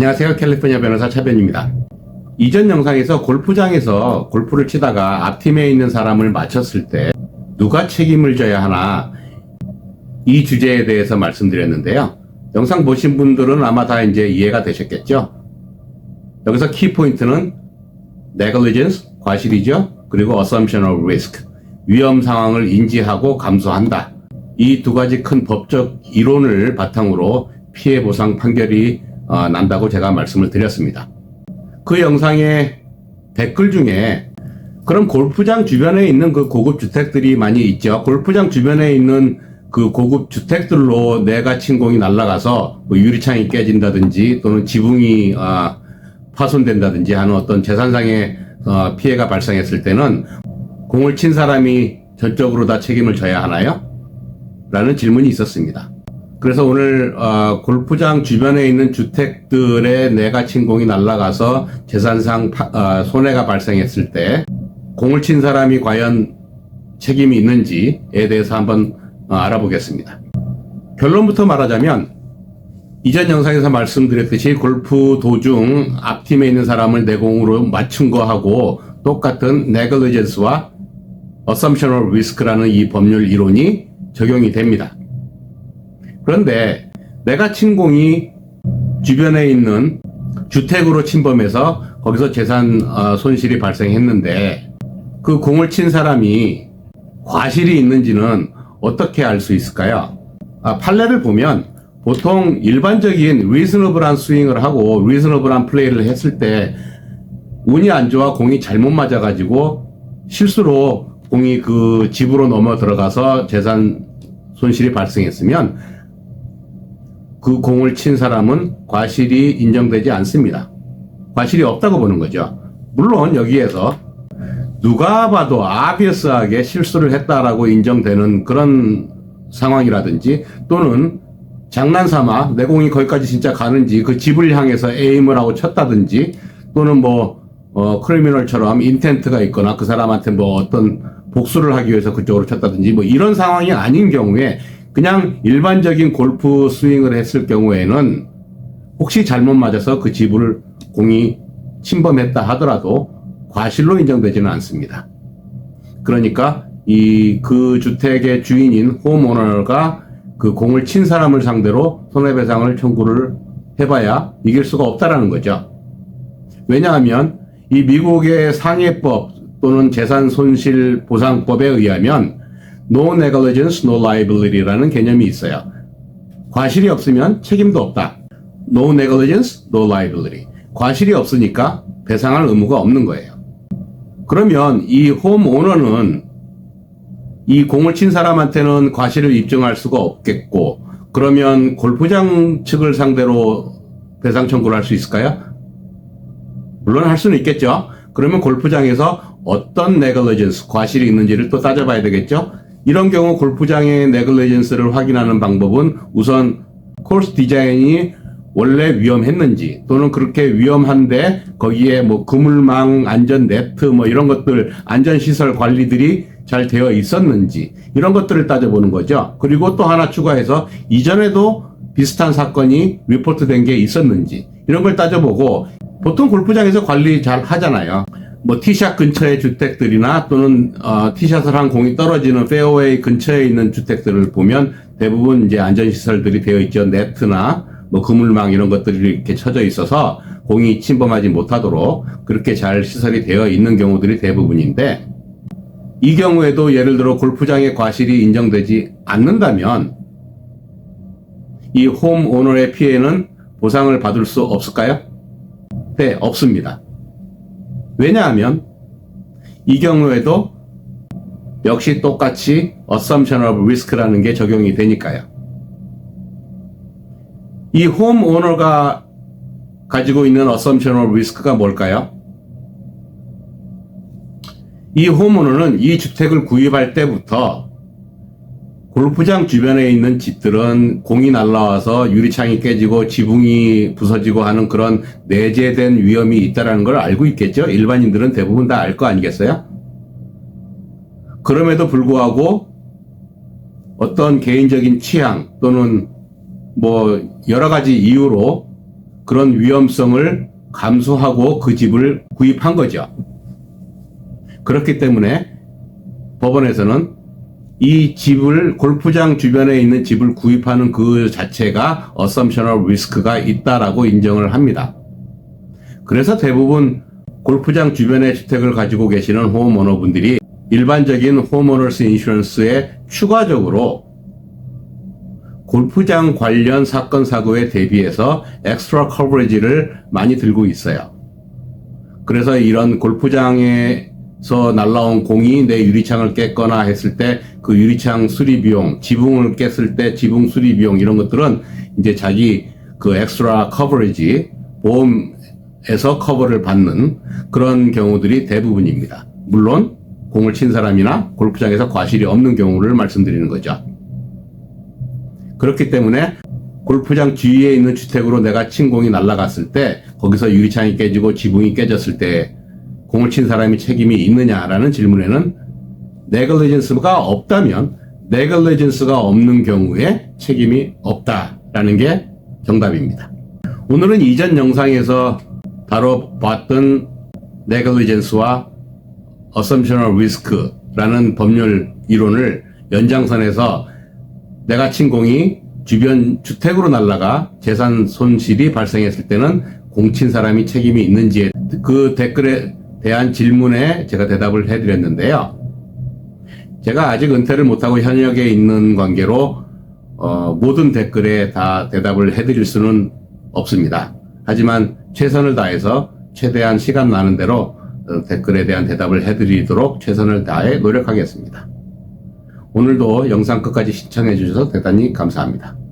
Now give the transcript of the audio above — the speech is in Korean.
안녕하세요. 캘리포니아 변호사 차변입니다. 이전 영상에서 골프장에서 골프를 치다가 앞팀에 있는 사람을 맞췄을 때 누가 책임을 져야 하나, 이 주제에 대해서 말씀드렸는데요. 영상 보신 분들은 아마 다 이제 이해가 되셨겠죠? 여기서 키포인트는 negligence, 과실이죠. 그리고 assumption of risk, 위험 상황을 인지하고 감수한다. 이 두 가지 큰 법적 이론을 바탕으로 피해 보상 판결이 난다고 제가 말씀을 드렸습니다. 그 영상의 댓글 중에 그럼 골프장 주변에 있는 그 고급 주택들이 많이 있죠. 골프장 주변에 있는 그 고급 주택들로 내가 침공이 날아가서 뭐 유리창이 깨진다든지 또는 지붕이 파손된다든지 하는 어떤 재산상의 피해가 발생했을 때는 공을 친 사람이 전적으로 다 책임을 져야 하나요? 라는 질문이 있었습니다. 그래서 오늘 골프장 주변에 있는 주택들에 내가 친 공이 날아가서 재산상 손해가 발생했을 때 공을 친 사람이 과연 책임이 있는지에 대해서 한번 알아보겠습니다. 결론부터 말하자면 이전 영상에서 말씀드렸듯이 골프 도중 앞팀에 있는 사람을 내 공으로 맞춘 거하고 똑같은 negligence와 assumption of risk라는 이 법률 이론이 적용이 됩니다. 그런데 내가 친 공이 주변에 있는 주택으로 침범해서 거기서 재산 손실이 발생했는데 그 공을 친 사람이 과실이 있는지는 어떻게 알 수 있을까요? 판례를 보면 보통 일반적인 리즈너블한 스윙을 하고 리즈너블한 플레이를 했을 때 운이 안 좋아 공이 잘못 맞아가지고 실수로 공이 그 집으로 넘어 들어가서 재산 손실이 발생했으면 그 공을 친 사람은 과실이 인정되지 않습니다. 과실이 없다고 보는 거죠. 물론 여기에서 누가 봐도 obvious하게 실수를 했다라고 인정되는 그런 상황이라든지 또는 장난삼아 내 공이 거기까지 진짜 가는지 그 집을 향해서 에임을 하고 쳤다든지 또는 크리미널처럼 인텐트가 있거나 그 사람한테 어떤 복수를 하기 위해서 그쪽으로 쳤다든지 이런 상황이 아닌 경우에 그냥 일반적인 골프 스윙을 했을 경우에는 혹시 잘못 맞아서 그 집을 공이 침범했다 하더라도 과실로 인정되지는 않습니다. 그러니까 그 주택의 주인인 홈오너가 그 공을 친 사람을 상대로 손해배상을 청구를 해봐야 이길 수가 없다라는 거죠. 왜냐하면 이 미국의 상해법 또는 재산손실보상법에 의하면 No negligence, no liability라는 개념이 있어요. 과실이 없으면 책임도 없다. No negligence, no liability. 과실이 없으니까 배상할 의무가 없는 거예요. 그러면 이 홈오너는 이 공을 친 사람한테는 과실을 입증할 수가 없겠고, 그러면 골프장 측을 상대로 배상 청구를 할 수 있을까요? 물론 할 수는 있겠죠. 그러면 골프장에서 어떤 negligence, 과실이 있는지를 또 따져봐야 되겠죠. 이런 경우 골프장의 negligence를 확인하는 방법은 우선 코스 디자인이 원래 위험했는지 또는 그렇게 위험한데 거기에 그물망, 안전 네트 이런 것들, 안전시설 관리들이 잘 되어 있었는지 이런 것들을 따져보는 거죠. 그리고 또 하나 추가해서 이전에도 비슷한 사건이 리포트된 게 있었는지 이런 걸 따져보고, 보통 골프장에서 관리 잘 하잖아요. 티샷 근처의 주택들이나 또는 티샷을 한 공이 떨어지는 페어웨이 근처에 있는 주택들을 보면 대부분 이제 안전시설들이 되어 있죠. 네트나 그물망 이런 것들이 이렇게 쳐져 있어서 공이 침범하지 못하도록 그렇게 잘 시설이 되어 있는 경우들이 대부분인데, 이 경우에도 예를 들어 골프장의 과실이 인정되지 않는다면 이 홈오너의 피해는 보상을 받을 수 없을까요? 네, 없습니다. 왜냐하면 이 경우에도 역시 똑같이 assumption of risk라는 게 적용이 되니까요. 이 홈오너가 가지고 있는 assumption of risk가 뭘까요? 이 홈오너는 이 주택을 구입할 때부터 골프장 주변에 있는 집들은 공이 날아와서 유리창이 깨지고 지붕이 부서지고 하는 그런 내재된 위험이 있다는 걸 알고 있겠죠? 일반인들은 대부분 다 알 거 아니겠어요? 그럼에도 불구하고 어떤 개인적인 취향 또는 여러 가지 이유로 그런 위험성을 감수하고 그 집을 구입한 거죠. 그렇기 때문에 법원에서는 이 집을, 골프장 주변에 있는 집을 구입하는 그 자체가 assumptional risk가 있다라고 인정을 합니다. 그래서 대부분 골프장 주변에 주택을 가지고 계시는 홈오너분들이 일반적인 홈오너스 인슈런스에 추가적으로 골프장 관련 사건 사고에 대비해서 엑스트라 커버리지를 많이 들고 있어요. 그래서 이런 골프장에서 날라온 공이 내 유리창을 깼거나 했을 때 그 유리창 수리 비용, 지붕을 깼을 때 지붕 수리 비용 이런 것들은 이제 자기 그 엑스트라 커버리지 보험에서 커버를 받는 그런 경우들이 대부분입니다. 물론 공을 친 사람이나 골프장에서 과실이 없는 경우를 말씀드리는 거죠. 그렇기 때문에 골프장 주위에 있는 주택으로 내가 친 공이 날아갔을 때 거기서 유리창이 깨지고 지붕이 깨졌을 때 공을 친 사람이 책임이 있느냐라는 질문에는 네글리전스가 없다면 네글리전스가 없는 경우에 책임이 없다라는 게 정답입니다. 오늘은 이전 영상에서 다뤄봤던 네글리전스와 assumptional risk라는 법률 이론을 연장선에서 내가 친 공이 주변 주택으로 날아가 재산 손실이 발생했을 때는 공친 사람이 책임이 있는지에 그 댓글에 대한 질문에 제가 대답을 해드렸는데요. 제가 아직 은퇴를 못하고 현역에 있는 관계로 모든 댓글에 다 대답을 해드릴 수는 없습니다. 하지만 최선을 다해서 최대한 시간 나는 대로 댓글에 대한 대답을 해드리도록 최선을 다해 노력하겠습니다. 오늘도 영상 끝까지 시청해 주셔서 대단히 감사합니다.